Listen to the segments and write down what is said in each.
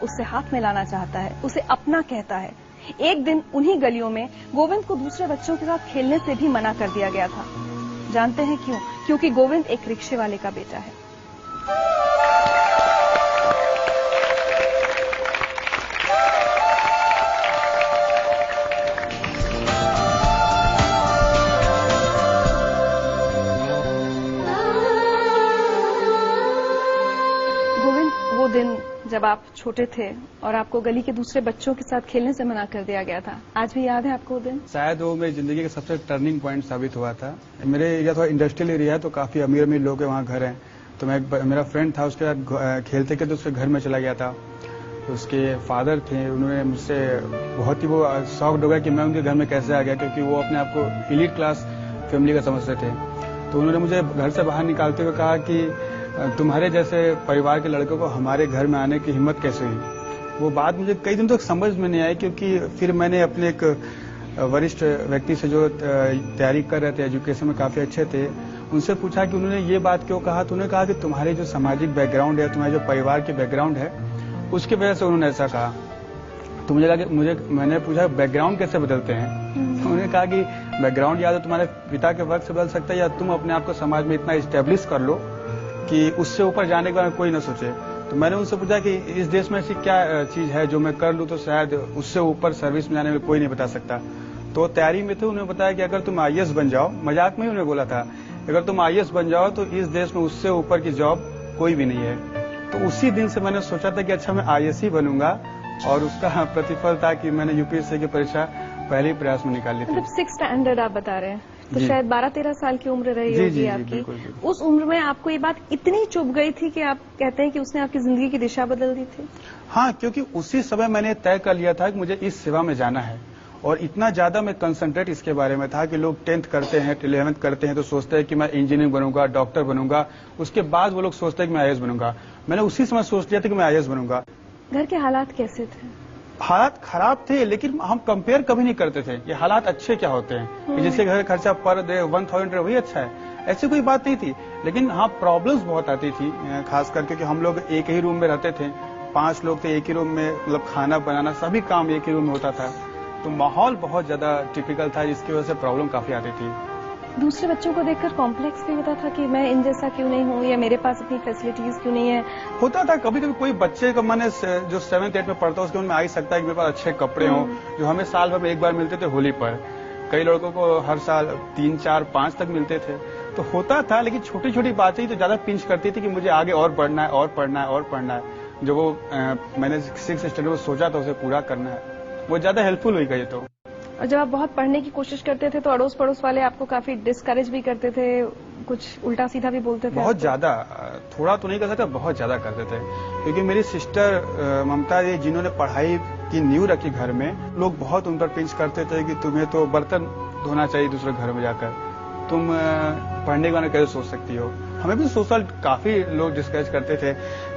उससे हाथ मिलाना चाहता है, उसे अपना कहता है। एक दिन उन्हीं गलियों में गोविंद को दूसरे बच्चों के साथ खेलने से भी मना कर दिया गया था। जानते हैं क्यों? क्योंकि गोविंद एक रिक्शे वाले का बेटा है। वो दिन जब आप छोटे थे और आपको गली के दूसरे बच्चों के साथ खेलने से मना कर दिया गया था, आज भी याद है आपको वो दिन? शायद वो मेरी जिंदगी का सबसे टर्निंग पॉइंट साबित हुआ था। मेरे एरिया थोड़ा इंडस्ट्रियल एरिया है, तो काफी अमीर अमीर लोग वहाँ घर हैं। तो मेरा फ्रेंड था, उसके साथ खेलते खेलते उसके घर में चला गया था। तो उसके फादर थे, उन्होंने मुझसे बहुत ही वो शॉक्ड हो गया कि मैं उनके घर में कैसे आ गया, क्योंकि वो अपने आप को एलीट क्लास फैमिली का समझते थे। तो उन्होंने मुझे घर से बाहर निकालते हुए कहा कि तुम्हारे जैसे परिवार के लड़कों को हमारे घर में आने की हिम्मत कैसे हुई। वो बात मुझे कई दिन तक समझ में नहीं आई, क्योंकि फिर मैंने अपने एक वरिष्ठ व्यक्ति से जो तैयारी कर रहे थे, एजुकेशन में काफी अच्छे थे, उनसे पूछा कि उन्होंने ये बात क्यों कहा। तो उन्होंने कहा कि तुम्हारे जो सामाजिक बैकग्राउंड है, तुम्हारे जो परिवार के बैकग्राउंड है, उसकी वजह से उन्होंने ऐसा कहा। तो मुझे लगा, मैंने पूछा बैकग्राउंड कैसे बदलते हैं। तो उन्होंने कहा कि बैकग्राउंड या तो तुम्हारे पिता के वक्त से बदल सकता है, या तुम अपने आप को समाज में इतना इस्टेब्लिश कर लो कि उससे ऊपर जाने के बारे में कोई न सोचे। तो मैंने उनसे पूछा कि इस देश में ऐसी क्या चीज है जो मैं कर लूं तो शायद उससे ऊपर सर्विस में जाने में कोई नहीं बता सकता। तो तैयारी में थे, उन्होंने बताया कि अगर तुम आईएएस बन जाओ, मजाक में ही उन्होंने बोला था, अगर तुम आईएएस बन जाओ तो इस देश में उससे ऊपर की जॉब कोई भी नहीं है। तो उसी दिन से मैंने सोचा था कि अच्छा मैं आईएएस ही बनूंगा, और उसका प्रतिफल था कि मैंने यूपीएससी की परीक्षा पहले ही प्रयास में निकाल ली थी। मतलब 6th स्टैंडर्ड आप बता रहे हैं, तो शायद 12-13 साल की उम्र रही होगी आपकी। बिल्कुल। उस उम्र में आपको ये बात इतनी चुभ गई थी कि आप कहते हैं कि उसने आपकी जिंदगी की दिशा बदल दी थी? हाँ, क्योंकि उसी समय मैंने तय कर लिया था कि मुझे इस सेवा में जाना है, और इतना ज्यादा मैं कंसंट्रेट इसके बारे में था कि लोग 10th करते हैं, 11th करते हैं तो सोचते हैं कि मैं इंजीनियर बनूंगा, डॉक्टर बनूंगा, उसके बाद वो लोग सोचते हैं कि मैं आईएएस बनूंगा। मैंने उसी समय सोच लिया था कि मैं आईएएस बनूंगा। घर के हालात कैसे थे? हालात खराब थे, लेकिन हम कंपेयर कभी नहीं करते थे कि हालात अच्छे क्या होते हैं, कि जिसके घर खर्चा पर डे 1000 वही अच्छा है, ऐसी कोई बात नहीं थी। लेकिन हाँ, प्रॉब्लम्स बहुत आती थी, खास करके कि हम लोग एक ही रूम में रहते थे, 5 लोग थे एक ही रूम में, मतलब खाना बनाना सभी काम एक ही रूम में होता था। तो माहौल बहुत ज्यादा टिपिकल था, जिसकी वजह से प्रॉब्लम काफी आती थी। दूसरे बच्चों को देखकर कॉम्प्लेक्स भी होता था कि मैं इन जैसा क्यों नहीं हूँ, या मेरे पास इतनी फैसिलिटीज क्यों नहीं है? होता था कभी कभी। कोई बच्चे का मन जो 7th 8th में पढ़ता है, उसके मन में आ ही सकता है कि मेरे पास अच्छे कपड़े हों, जो हमें साल भर में एक बार मिलते थे होली पर। कई लड़कों को हर साल 3, 4, 5 तक मिलते थे। तो होता था, लेकिन छोटी छोटी बातें ही तो ज्यादा पिंच करती थी कि मुझे आगे और पढ़ना है, और पढ़ना है, और पढ़ना है। जो वो मैंने 6th स्टैंडर्ड में सोचा था उसे पूरा करना है, वो ज्यादा हेल्पफुल हुई गई। तो और जब आप बहुत पढ़ने की कोशिश करते थे तो अड़ोस पड़ोस वाले आपको काफी डिस्करेज भी करते थे, कुछ उल्टा सीधा भी बोलते थे? बहुत ज्यादा, थोड़ा तो नहीं कर सकता, बहुत ज्यादा करते थे। क्योंकि मेरी सिस्टर ममता जी, जिन्होंने पढ़ाई की नींव रखी घर में, लोग बहुत उन पर पिंच करते थे कि तुम्हें तो बर्तन धोना चाहिए दूसरे घर में जाकर, तुम पढ़ने के बारे में कैसे सोच सकती हो। हमें भी सोशल काफी लोग डिस्करेज करते थे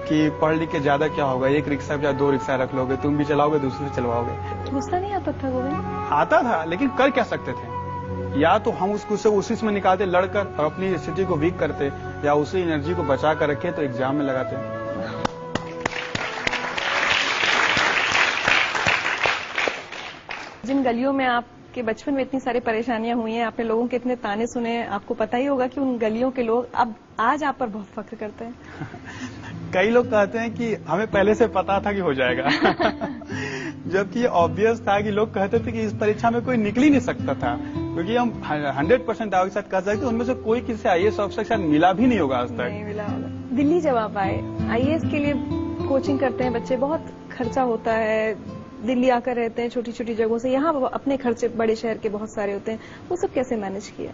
कि पढ़ लिख के ज्यादा क्या होगा, एक रिक्शा या 2 रिक्शा रख लोगे, तुम भी चलाओगे, दूसरे से चलवाओगे। गुस्सा नहीं आता था गोविंद? आता था, लेकिन कर क्या सकते थे। या तो हम उसको उसी में निकालते लड़कर और अपनी स्थिति को वीक करते, या उसी एनर्जी को बचा कर रखे तो एग्जाम में लगाते। जिन गलियों में आपके बचपन में इतनी सारी परेशानियां हुई हैं, आपने लोगों के इतने ताने सुने, आपको पता ही होगा कि उन गलियों के लोग अब आज आप पर बहुत फख्र करते हैं। कई लोग कहते हैं कि हमें पहले से पता था कि हो जाएगा। जबकि ये ऑब्वियस था कि लोग कहते थे कि इस परीक्षा में कोई निकल ही नहीं सकता था, क्योंकि हम 100% दावे के साथ कह सकते उनमें से कोई किसी आईएएस ऑफिसर के साथ मिला भी नहीं होगा आज तक। नहीं मिला होगा। दिल्ली जब आप आए, आईएएस के लिए कोचिंग करते हैं बच्चे, बहुत खर्चा होता है, दिल्ली आकर रहते हैं छोटी छोटी जगहों से, यहाँ अपने खर्चे बड़े शहर के बहुत सारे होते हैं, वो सब कैसे मैनेज किया?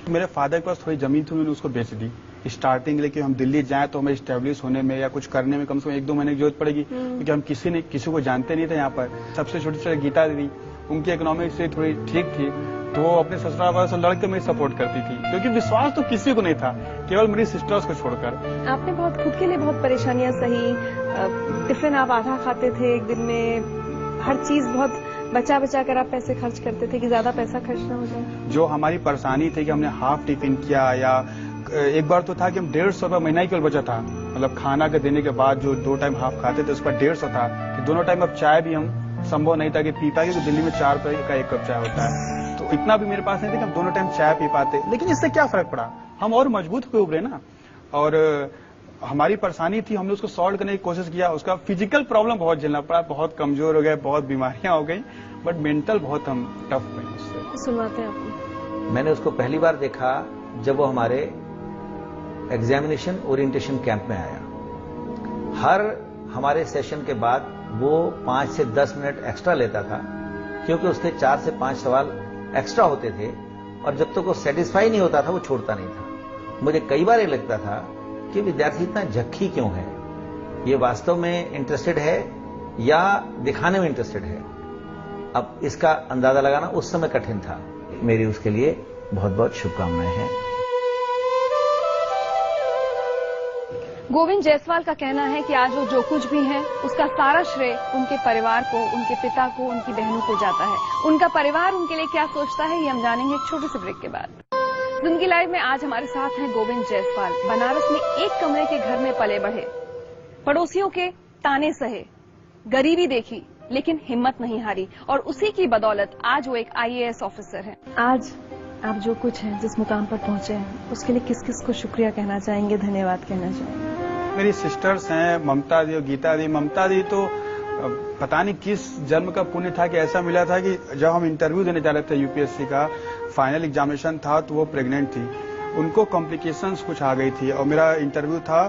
मेरे फादर के पास थोड़ी जमीन थी, उन्होंने उसको बेच दी स्टार्टिंग, लेकिन हम दिल्ली जाएं तो हमें स्टेब्लिश होने में या कुछ करने में कम से कम 1-2 महीने की जरूरत पड़ेगी, क्योंकि हम किसी को जानते नहीं थे यहाँ पर। सबसे छोटी छोटी गीता दीदी, उनकी इकोनॉमिक से थोड़ी ठीक थी, तो वो अपने ससुराल वालों से लड़के मेरी सपोर्ट करती थी, क्योंकि विश्वास तो किसी को नहीं था, केवल मेरी सिस्टर्स को छोड़कर। आपने बहुत खुद के लिए बहुत परेशानियां सही, टिफिन आप आधा खाते थे एक दिन में, हर चीज बहुत बचा बचा कर आप पैसे खर्च करते थे कि ज्यादा पैसा खर्च ना हो जाए। जो हमारी परेशानी थी कि हमने हाफ टिफिन किया, या एक बार तो था कि हम 150 रुपये महीना ही केवल बचा था, मतलब खाना के देने के बाद जो 2 टाइम हाफ खाते थे उसका 150 था कि दोनों टाइम अब चाय भी हम संभव नहीं था कि पी पाए, क्योंकि दिल्ली में 4 रुपए का 1 कप चाय होता है, तो इतना भी मेरे पास नहीं था कि हम दोनों टाइम चाय पी पाते। लेकिन इससे क्या फर्क पड़ा, हम और मजबूत हुए उभरे ना। और हमारी परेशानी थी, हमने उसको सॉल्व करने की कोशिश किया। उसका फिजिकल प्रॉब्लम बहुत झेलना पड़ा, बहुत कमजोर हो गए, बहुत बीमारियां हो गई, बट मेंटल बहुत हम टफ हुए उससे। सुनवाते हैं आपको। मैंने उसको पहली बार देखा जब वो हमारे एग्जामिनेशन ओरिएंटेशन कैंप में आया। हर हमारे सेशन के बाद वो 5 से 10 मिनट एक्स्ट्रा लेता था, क्योंकि उसके 4 से 5 सवाल एक्स्ट्रा होते थे, और जब तक वो सेटिस्फाई नहीं होता था वो छोड़ता नहीं था। मुझे कई बार ये लगता था कि विद्यार्थी इतना झक्की क्यों है, ये वास्तव में इंटरेस्टेड है या दिखाने में इंटरेस्टेड है। अब इसका अंदाजा लगाना उस समय कठिन था। मेरी उसके लिए बहुत बहुत शुभकामनाएं हैं। गोविंद जायसवाल का कहना है कि आज वो जो कुछ भी है उसका सारा श्रेय उनके परिवार को, उनके पिता को, उनकी बहनों को जाता है। उनका परिवार उनके लिए क्या सोचता है ये हम जानेंगे एक छोटे से ब्रेक के बाद। जिंदगी लाइव में आज हमारे साथ हैं गोविंद जायसवाल। बनारस में एक कमरे के घर में पले बढ़े, पड़ोसियों के ताने सहे, गरीबी देखी लेकिन हिम्मत नहीं हारी, और उसी की बदौलत आज वो एक IAS ऑफिसर हैं। आज आप जो कुछ हैं, जिस मुकाम पर पहुंचे हैं, उसके लिए किस किस को शुक्रिया कहना चाहेंगे, धन्यवाद कहना चाहेंगे? मेरी सिस्टर्स हैं ममता दी और गीता दी। ममता दी तो पता नहीं किस जन्म का पुण्य था कि ऐसा मिला था कि जब हम इंटरव्यू देने जा रहे थे UPSC का फाइनल एग्जामिनेशन था, तो वो प्रेग्नेंट थी, उनको कॉम्प्लिकेशंस कुछ आ गई थी, और मेरा इंटरव्यू था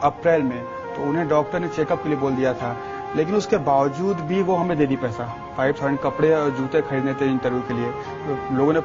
अप्रैल में, तो उन्हें डॉक्टर ने चेकअप के लिए बोल दिया था। लेकिन उसके बावजूद भी वो हमें दे दी पैसा, 5000 कपड़े और जूते खरीदने थे इंटरव्यू के लिए। लोगों ने